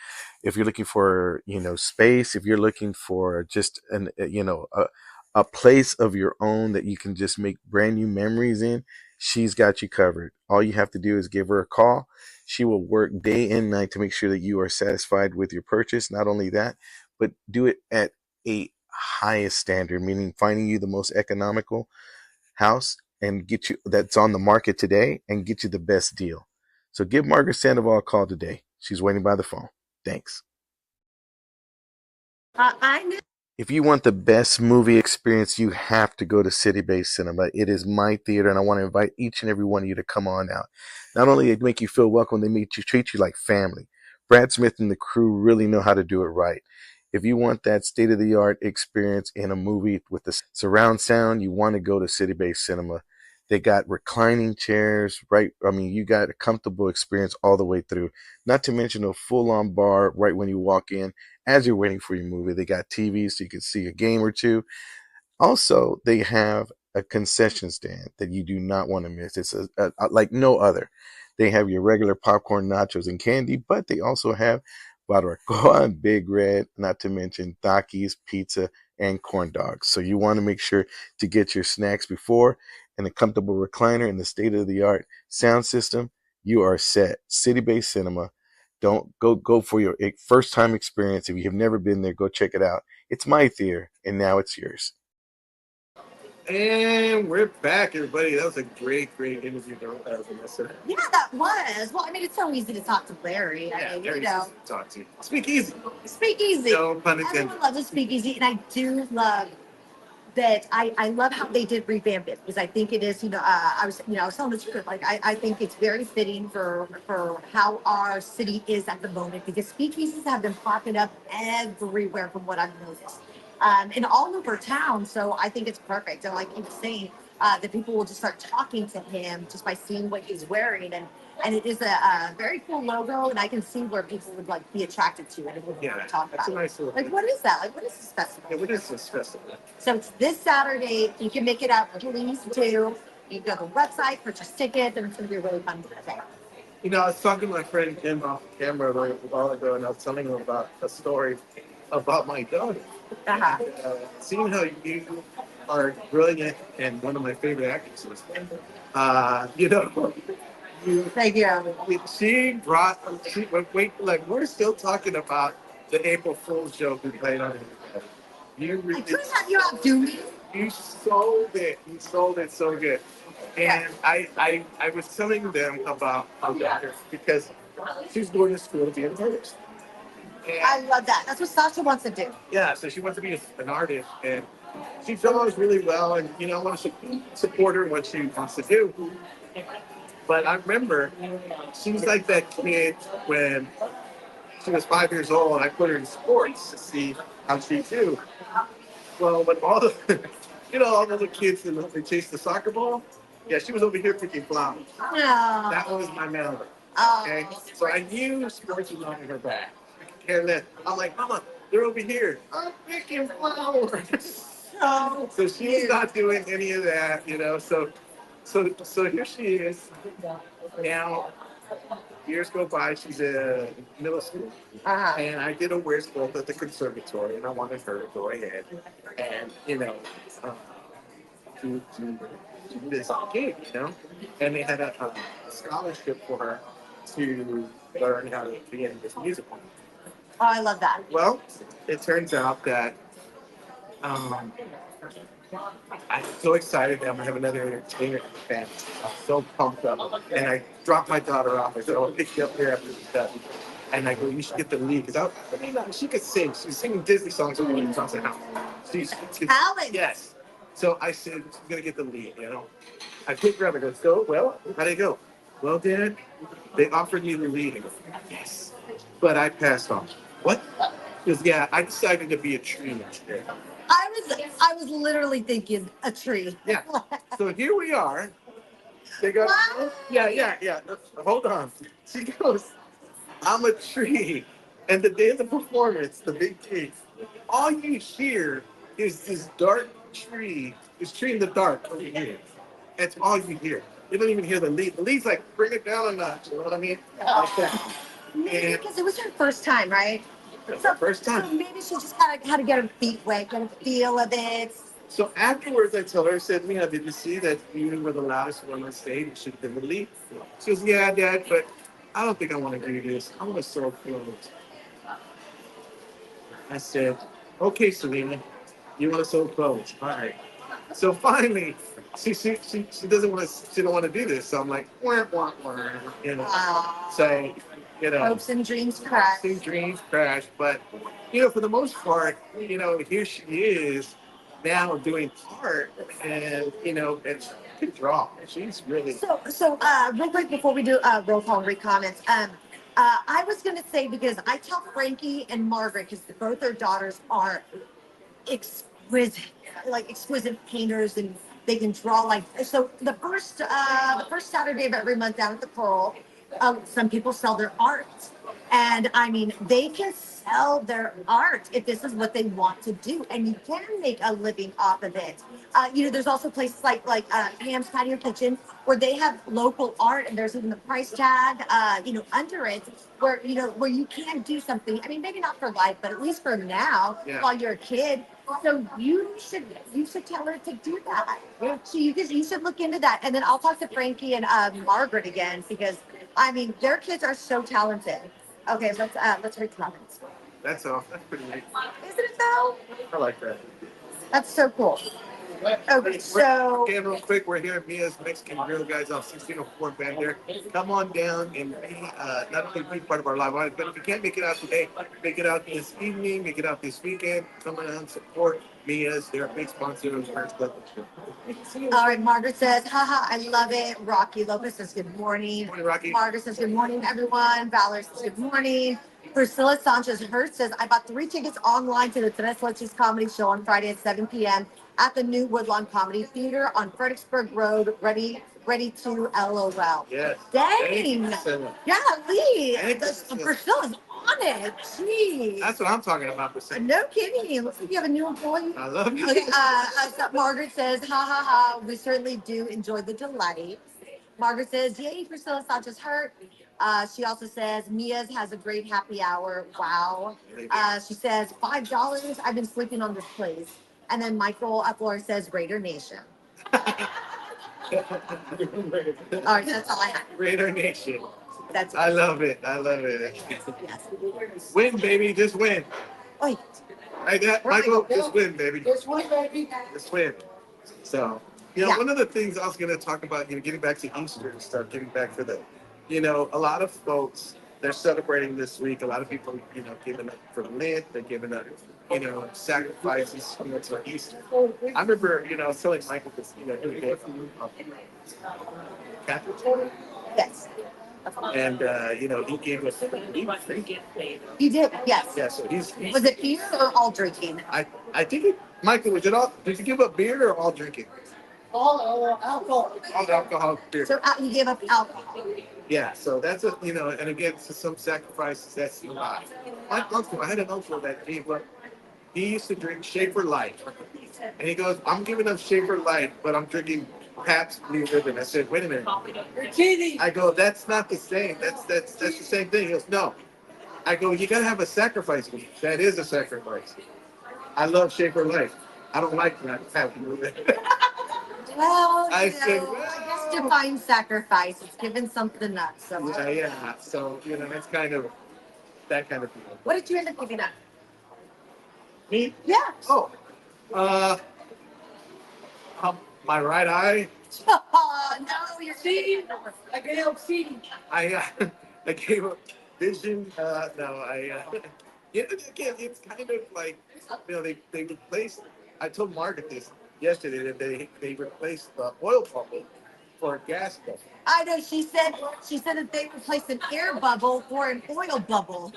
if you're looking for, space, if you're looking for just a place of your own that you can just make brand new memories in, she's got you covered. All you have to do is give her a call. She will work day and night to make sure that you are satisfied with your purchase. Not only that, but do it at a highest standard, meaning finding you the most economical house and get you that's on the market today and get you the best deal. So give Margaret Sandoval a call today. She's waiting by the phone. Thanks. I know. If you want the best movie experience, you have to go to City Base Cinema. It is my theater, and I want to invite each and every one of you to come on out. Not only they make you feel welcome, they treat you like family. Brad Smith and the crew really know how to do it right. If you want that state-of-the-art experience in a movie with the surround sound, you want to go to City Base Cinema. They got reclining chairs, right? I mean, you got a comfortable experience all the way through. Not to mention a full-on bar right when you walk in. As you're waiting for your movie, they got TVs so you can see a game or two. Also, they have a concession stand that you do not want to miss. It's like no other. They have your regular popcorn, nachos, and candy, but they also have barbacoa and Big Red, not to mention Takis, pizza, and corn dogs. So you want to make sure to get your snacks before, and a comfortable recliner and the state-of-the-art sound system. You are set. City Base Cinema. Don't go for your first time experience. If you have never been there, go check it out. It's my theater, and now it's yours. And we're back, everybody. That was a great interview, Vanessa. Yeah, that was. Well, I mean, it's so easy to talk to Larry. Yeah, I mean, very easy to talk to. Speak easy. Speak easy. No pun intended. Everyone loves a speak easy, and I do love that I love how they did revamp it, because I think it is, I was telling the truth. Like, I think it's very fitting for how our city is at the moment, because speakeasies have been popping up everywhere from what I've noticed, and all over town. So I think it's perfect. And like you were saying, that people will just start talking to him just by seeing what he's wearing, and it is a very cool logo, and I can see where people would like be attracted to it and would want to talk that's about a it. nice little. Like, what is that? Like, what is this festival? Yeah, what is this festival? So it's this Saturday. You can make it out, please do. You can go to the website, purchase tickets, and it's going to be a really fun day. I was talking to my friend Jim off camera a while ago, and I was telling him about a story about my daughter. Uh-huh. Seeing how you are brilliant and one of my favorite actresses, Thank you. like, we're still talking about the April Fool's joke we played on it. You I really, couldn't have you outdo me. you sold it. You sold it so good. And I was telling them about my daughter because she's going to school to be an artist. I And love that. That's what Sasha wants to do. yeah, so she wants to be an artist, and she draws really well, and I want to support her in what she wants to do. But I remember she was like that kid when she was 5 years old, and I put her in sports to see how she'd do. Well, when all the all the little kids they chase the soccer ball, yeah, she was over here picking flowers. No. That was my melody. Okay, Oh, so I knew sports was on her back. And then I'm like, Mama, they're over here. I'm picking flowers. So she's not doing any of that, So here she is. Now, years go by. She's in middle school, uh-huh. and I did a Where's both at the conservatory, and I wanted her to go ahead and uh, to do this gig, And they had a scholarship for her to learn how to be in this musical. Oh, I love that. Well, it turns out that um, I'm so excited that I'm gonna have another entertainer fan. I'm so pumped up, and I dropped my daughter off. I said, "I'll pick you up here after this done." And I go, "You should get the lead because she could sing. She's singing Disney songs over the songs at house. She's Talent. yes." So I said, "I'm gonna get the lead." I picked her up. I go, "So well, how did it go?" "Well, Dad, they offered me the lead." I go, "Yes," but I passed on. What? Because yeah, I decided to be a tree next year. I was literally thinking a tree. Yeah. So here we are. They go, What? yeah. Hold on. She goes, I'm a tree. And the day of the performance, the big cake, all you hear is this dark tree, this tree in the dark over here. That's all you hear. You don't even hear the lead. The lead's like, bring it down a notch. You know what I mean? Like that. Maybe And because it was her first time, right? it's the first So time. maybe she just kind of had to get her feet wet, get a feel of it. So afterwards, I told her, I said, Mia, did you see that you were the loudest one on stage? You should have been the lead. She goes, yeah, Dad, but I don't think I want to do this. I want to sew clothes. I said, okay, Selena, you want to sew clothes. All right. So finally, she doesn't want to, she don't want to do this. So I'm like, wah, wah, wah, So, Hopes and dreams crash. Hopes and dreams crash. But, for the most part, here she is now doing art and, and she can draw. She's really. So real quick before we do roll call and read comments, I was gonna say, because I tell Frankie and Margaret, because both their daughters are exquisite, like exquisite painters, and they can draw like so. The first Saturday of every month down at the Pearl, some people sell their art, and I mean they can sell their art if this is what they want to do, and you can make a living off of it. There's also places like Pam's Patio Kitchen where they have local art, and there's even the price tag, under it, where you can do something. I mean, maybe not for life, but at least for now, while you're a kid. So you should tell her to do that. So you should look into that, and then I'll talk to Frankie and Margaret again, because I mean their kids are so talented. Okay, let's read comments. That's all. That's pretty neat. Isn't it though? I like that. That's so cool. Okay, so Again, real quick, we're here at Mia's Mexican Grill, guys, off 1604 Bandera. Come on down and be, not only be part of our live audience, but if you can't make it out today, make it out this evening, make it out this weekend. Come on and support Mia's. They're a big sponsor of the First Club. all right, Margaret says, haha, I love it. Rocky Lopez says, good morning. Morning, Rocky. Margaret says, good morning, everyone. Valor says, good morning. Priscilla Sanchez Hurt says, I bought 3 tickets online to the Tres Leches comedy show on Friday at 7 p.m. at the New Woodlawn Comedy Theater on Fredericksburg Road. Ready to LOL. Yes. Dang. Yeah, Lee. Thank you. Priscilla's on it. Jeez. That's what I'm talking about, Priscilla. No kidding. Looks like you have a new employee. I love you. Okay, so Margaret says, ha ha ha, we certainly do enjoy the delight. Margaret says, yay, Priscilla Sanchez Hurt. She also says, Mia's has a great happy hour. Wow. She says, $5. I've been sleeping on this place. And then Michael Upler says, Raider Nation. All right, that's all I have. Raider Nation. That's I love it. I love it. yes. Win, baby. Just win. Wait, I got Michael. Just win, baby. there's one baby. Just win. So, one of the things I was going to talk about, getting back to Easter and stuff, getting back to the, a lot of folks, they're celebrating this week. A lot of people, giving up for Lent. They're giving up, sacrifices, to Easter. I remember, telling Michael this, he goes, Catholic. Yes. And, he gave us, He did, yes. yeah, so he's Was it beer or all drinking? I think Michael, was it all, did you give up beer or all drinking? All alcohol. All alcoholic beer. So he gave up alcohol. Yeah, so that's a, and again, so some sacrifices, that's a lot. My uncle, I had an uncle that gave up, he used to drink Schaefer Light. And he goes, I'm giving up Schaefer Light, but I'm drinking Pabst Blue Ribbon. I said, wait a minute. You're cheating. I go, that's not the same. That's the same thing. He goes, no. I go, you gotta have a sacrifice. That is a sacrifice. I love Schaefer Light. I don't like that Pabst Blue Ribbon. Well, I said, I guess define sacrifice. It's giving something up. So yeah. So, that's kind of, that kind of thing. what did you end up giving up? Me? Yeah. Oh, my right eye. Oh, no, you're cheating. I can help cheating. I gave up vision. Again, it's kind of like, they replaced, I told Margaret this yesterday, that they replaced the oil bubble for a gas bubble. I know. She said that they replaced an air bubble for an oil bubble.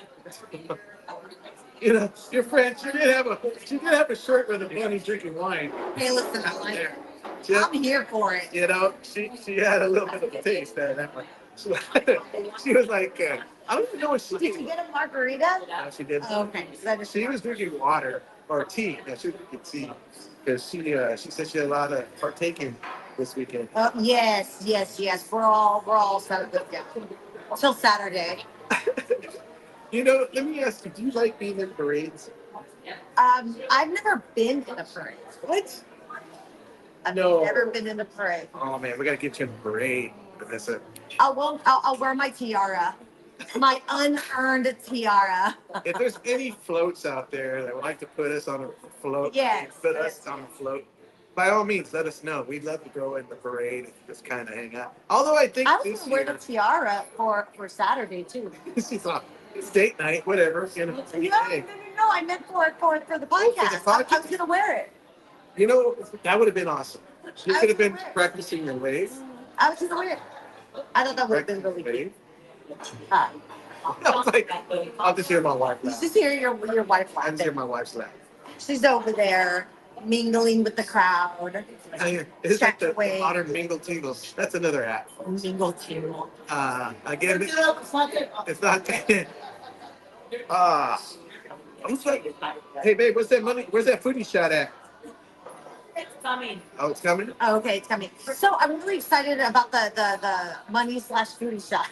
Your friend, she did have a shirt with a bunny drinking wine. Hey, listen, I like There. it. I'm here for it. She had a little bit of a taste of that one. She was like, I don't even know what she Did you did. get a margarita? No, she didn't. Okay. So that is She was drinking water or tea. Yeah, she was drinking tea because she said she had a lot of partaking this weekend. Yes. We're all set up. Yeah. Till Saturday. Let me ask you, do you like being in parades? I've never been in a parade. What? I've No. never been in a parade. Oh man, we gotta get you in a parade, Vanessa. I'll wear my tiara, my unearned tiara. If there's any floats out there that would like to put us on a float, Yes, put us yes. on a float, by all means, let us know. We'd love to go in the parade and just kind of hang out. Although I think I was this gonna wear year, the tiara for Saturday too. she's on it's date night, whatever. No, I meant for the podcast. podcast? I was gonna wear it. That would have been awesome. You I could have was been aware. practicing your wave. I was gonna wear it. I thought that would have been really Wave. good. I was like, I'll just hear my wife You laugh. just hear your wife I just hear laughing. my wife's laugh. She's over there mingling with the crowd. It's like the Away. modern mingle tingles. That's another app. Mingle too. Again, it's not. Who's like, hey babe, what's that money? Where's that foodie shot at? It's coming. Oh, it's coming. Oh, okay, it's coming. So I'm really excited about the money/foodie shot.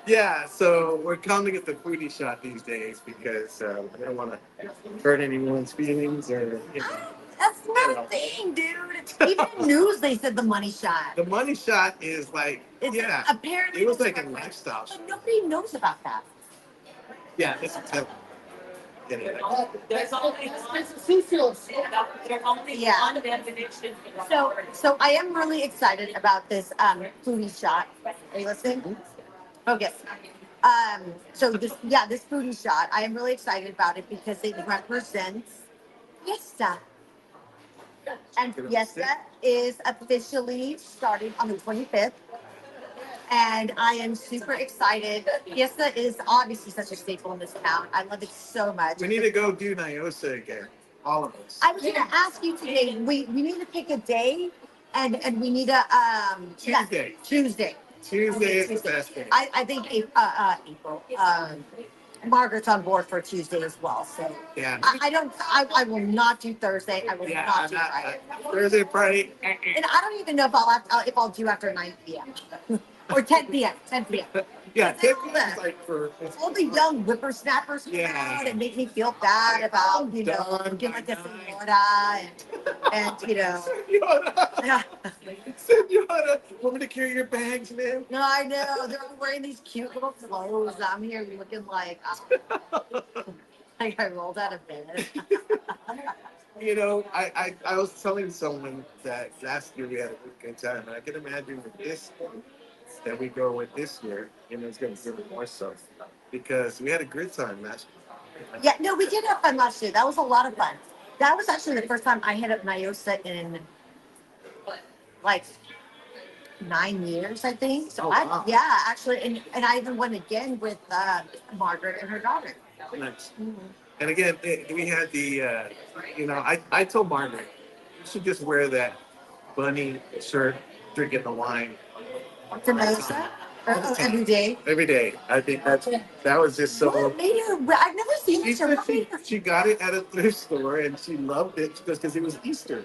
Yeah, so we're calling it the foodie shot these days because we don't want to hurt anyone's feelings or. That's not a thing, dude. Even in news, they said the money shot. The money shot is like, yeah, Apparently, it was it's like a lifestyle. But nobody knows about that. Yeah, this is Anyway. Yeah. So I am really excited about this foodie shot. Are you listening? Okay. So this foodie shot, I am really excited about it because it represents Fiesta. And Fiesta is officially starting on the 25th. And I am super excited. Fiesta is obviously such a staple in this town. I love it so much. We need to go do Nyosa again. All of us. I was going to ask you today. We need to pick a day, and we need to Tuesday. Tuesday. Tuesday is the best day. I think April. Margaret's on board for Tuesday as well. So Yeah. I will not do Thursday. I will Yeah, not do Friday. Thursday, Friday. And I don't even know if I'll do after 9 p.m. or 10 p.m. 10 p.m. Yeah, It's all typically it's like for all the young whippersnappers come Yeah. out and make me feel bad about, Done getting by like a nine. senora and Senora, yeah. Senora, want me to carry your bags, man? No, I know. They're all wearing these cute little clothes. I'm here looking like I rolled out of bed. I was telling someone that last year we had a good time, and I can imagine with this one that we go with this year, it's going to be even more so because we had a good time last year. Yeah, no, we did have fun last year. That was a lot of fun. That was actually the first time I hit up Nyosa in like 9 years, I think. So Wow. yeah, actually, and I even went again with Margaret and her daughter. Nice. And again, we had the, I told Margaret, you should just wear that bunny shirt, drinking the wine. To Nyosa every day. Every day. I think that was just so. What made her? I've never seen She this. said she got it at a thrift store and she loved it because it was Easter.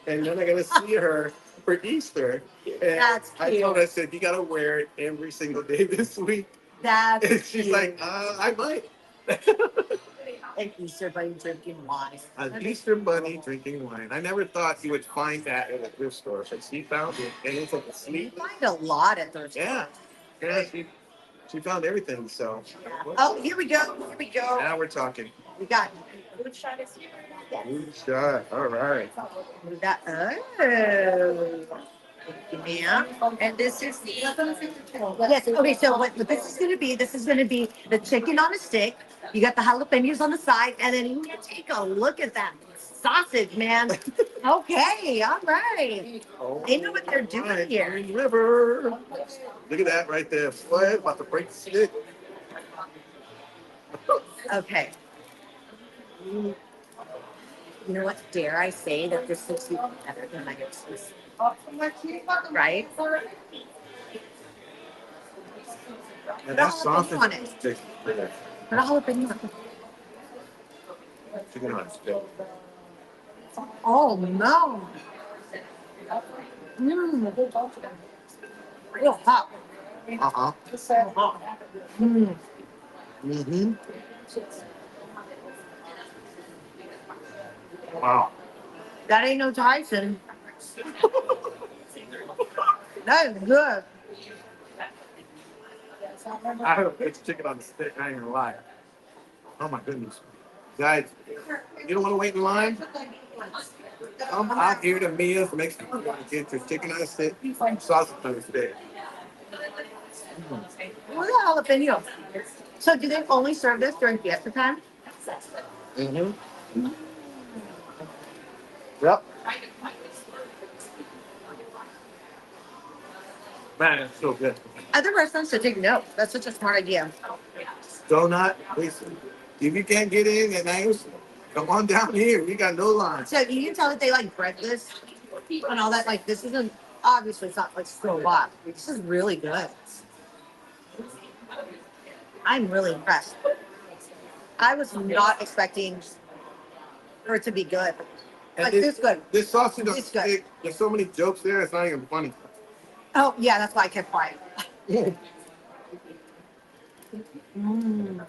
And then I got to see her for Easter. And That's I cute. told her, I said, you got to wear it every single day this week. That's And she's cute. like, I might. An Easter bunny drinking wine. An Easter bunny drinking wine. I never thought you would find that at a thrift store, but she found it. And it's like a You sleep. find a lot at thrift Yeah. stores. Yeah, she found everything. So Oh, here we go. Here we go. now we're talking. We got. Good shot. All right. We got. Oh. Yeah. And this is the. Yes. Okay. So what this is going to be the chicken on a stick. You got the jalapenos on the side, and then you take a look at that sausage, man. Okay. All right. They know what they're doing Right, here. Green River. Look at that right there. Boy, about to break the stick. Okay. You know what? Dare I say that this looks even better than my Christmas? Right? And that sausage on it. stick. Put a jalapeno on it. Chicken on a stick. Oh no. Real hot. Uh-huh. Mm. Mm-hmm. Wow. That ain't no Tyson. That is good. I hope it's chicken on the stick. I ain't gonna lie. Oh my goodness. Guys, you don't want to wait in line? Come out here to Mia's Mexican. Get your chicken on a stick, sausage on a stick. Look at jalapeno. So do they only serve this during fiesta time? Mm-hmm. Yep. Man, it's so good. Other restaurants should take note. That's such a smart idea. Donut, please. If you can't get in at night, come on down here. We got no lines. So you can tell that they like breakfast and all that. Like this isn't obviously it's not like store bought. This is really good. I'm really impressed. I was not expecting for it to be good. And Like this good. This sausage on It's good. stick, there's so many jokes there, it's not even funny. Oh yeah, that's why I kept quiet. Mm.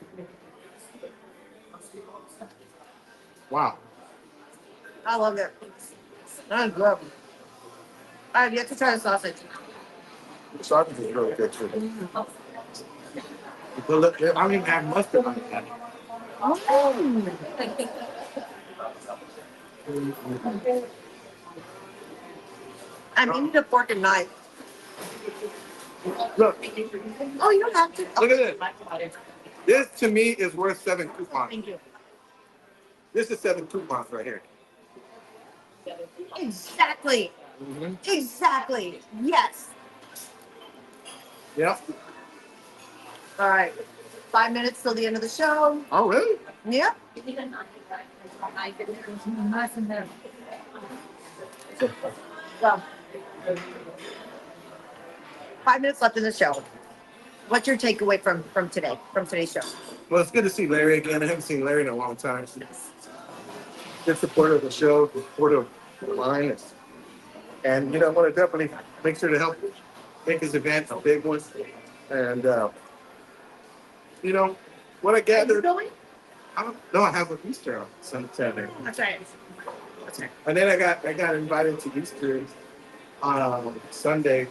Wow. I love it. That's good. I have yet to try the sausage. The sausage is really good too. But look, I don't even have mustard on it. I'm eating a fork and knife. Look, Oh, you don't have to. look at this. This to me is worth 7 coupons. Thank you. This is 7 coupons right here. Exactly. Mm-hmm. Exactly. Yes. Yep. All right. 5 minutes till the end of the show. Oh, really? Yeah. Well, 5 minutes left in the show. What's your takeaway from today's show? Well, it's good to see Larry again. I haven't seen Larry in a long time. Good supporter of the show, good supporter of mine. And, you know, I want to definitely make sure to help make this event a big one. And, you know, what I gathered, I don't know, I have a Easter on Saturday. That's right. That's right. And then I got invited to Easter on Sunday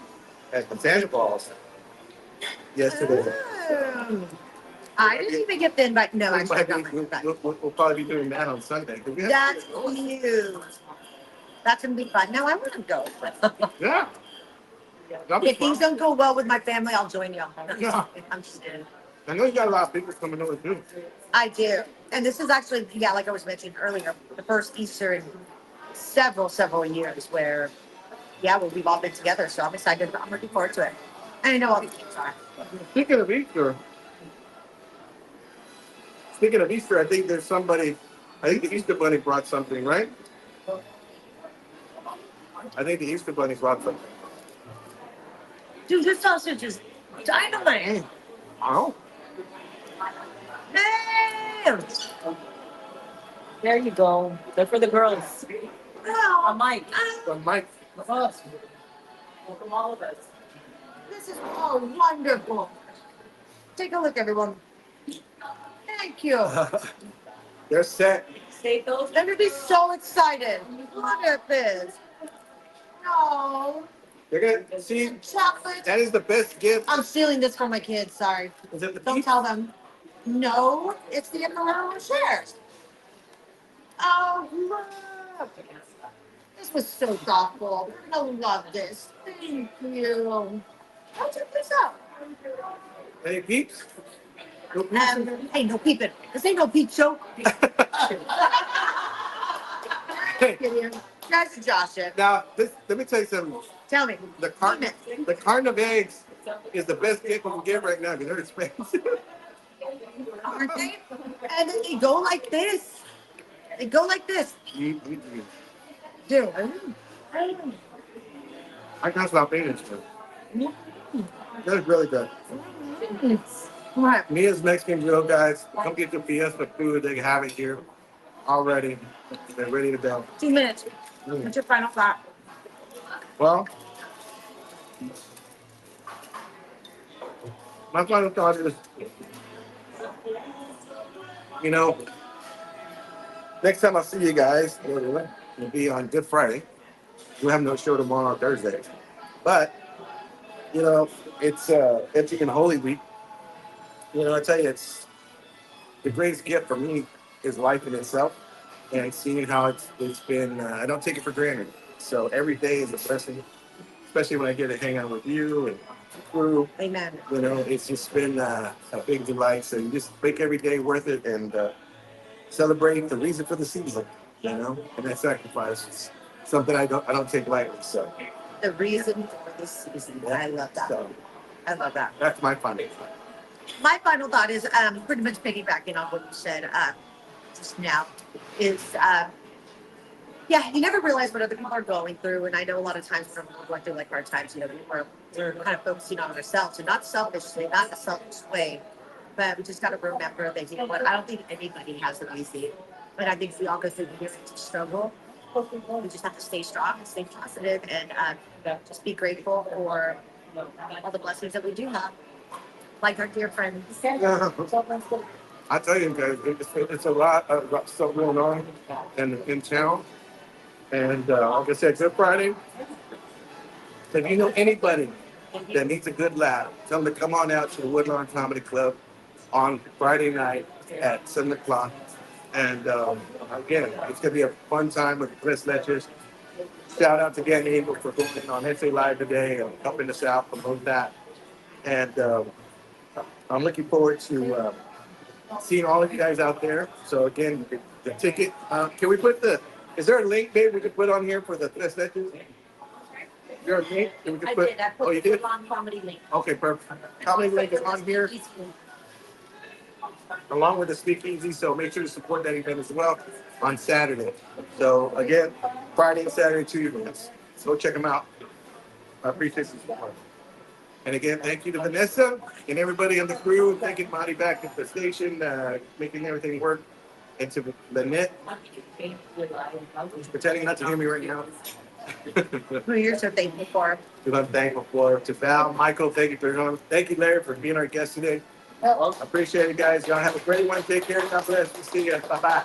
at the Santa Claus yesterday. I didn't even get the invite. No, We actually, I might got be- my we'll, invite. we'll probably be doing that on Sunday. That's cute. That's gonna be fun. No, I want to go. Yeah. That'll be If things fun. don't go well with my family, I'll join you. Yeah. I'm just kidding. I know you got a lot of people coming over too. I do. And this is actually, yeah, like I was mentioning earlier, the first Easter in several years where, yeah, well, we've all been together. So I'm excited. I'm looking forward to it. And I know all the kids are. Speaking of Easter, I think there's somebody, I think the Easter Bunny brought something, right? I think the Easter Bunny brought something. Dude, this sausage is dynamite. Oh, Damn. There you go. They're for the girls. Oh, Mike. from Mike. From us. From all of us. this is all wonderful. Take a look, everyone. Thank you. They're set. Save those. They're gonna be so excited. Look at this. No. They're gonna see. Chocolate. That is the best gift. I'm stealing this from my kids. Sorry. Is it the Don't peach? tell them. No, it's the Emperor shares. Oh, look. This was so thoughtful. You're gonna love this. Thank you. I'll check this out. Any peeps? No peeps? Hey, no peeping. This ain't no peep show. That's Josh. Now, let me tell you something. Tell me. The carton of eggs is the best gift we can get right now because they're expensive. Aren't they? And then they go like this. They go like this. Dude. I can't stop eating it. That's really good. What? Mia's Mexican Grill, guys. Come get your Fiesta food. They have it here already. They're ready to go. 2 minutes. What's your final thought? Well, my final thought is, you know, next time I see you guys, it'll be on Good Friday. We'll have no show tomorrow on Thursday. But, you know, it's Empty and Holy Week. You know, I tell you, it's the greatest gift for me is life in itself. And seeing how it's been, I don't take it for granted. So every day is a blessing, especially when I get to hang out with you and the crew. Amen. You know, it's just been a big delight. So you just make every day worth it and celebrate the reason for the season. You know, and that sacrifice is something I don't take lightly. So The reason for this season. I love that. so I love that. that's my final thought. My final thought is pretty much piggybacking on what you said just now. Is yeah, you never realize what other people are going through, and I know a lot of times when we're going through like hard times, you know, we're kind of focusing on ourselves, and not selfishly, not in a selfish way, but we just got to remember that, you know what, I don't think anybody has it easy, but I think we all go through the years to struggle. We just have to stay strong and stay positive, and just be grateful for all the blessings that we do have, like our dear friend. I tell you guys, it's a lot of stuff going on in town. And like I said, Good Friday. If you know anybody that needs a good laugh, tell them to come on out to the Woodlawn Comedy Club on Friday night. at 7 o'clock. And again, it's going to be a fun time with Chris Letchers. Shout out to Danny Eagle for going on SA Live today and helping us out promote that. And I'm looking forward to seeing all of you guys out there. So again, the ticket. Can we put the? Is there a link, babe, we could put on here for the Tres Leches? Is there a link that we could put? I put Oh, you did? on comedy link. Okay, perfect. Comedy link is on here, along with the speakeasy. So make sure to support that event as well on Saturday. So again, Friday and Saturday, 2 events. So go check them out. I appreciate the support. And again, thank you to Vanessa and everybody on the crew. Thanking Marty back at the station, making everything work. And to Lynette, pretending not to hear me right now. Who you're so thankful for. Who I'm thankful for. To Val, Michael, thank you for coming. Thank you, Larry, for being our guest today. I appreciate it, guys. Y'all have a great one. Take care. God bless. We'll see you. Bye-bye.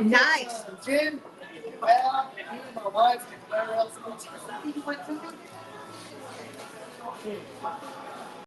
Nice. Jim, well, you and my wife, and whoever else.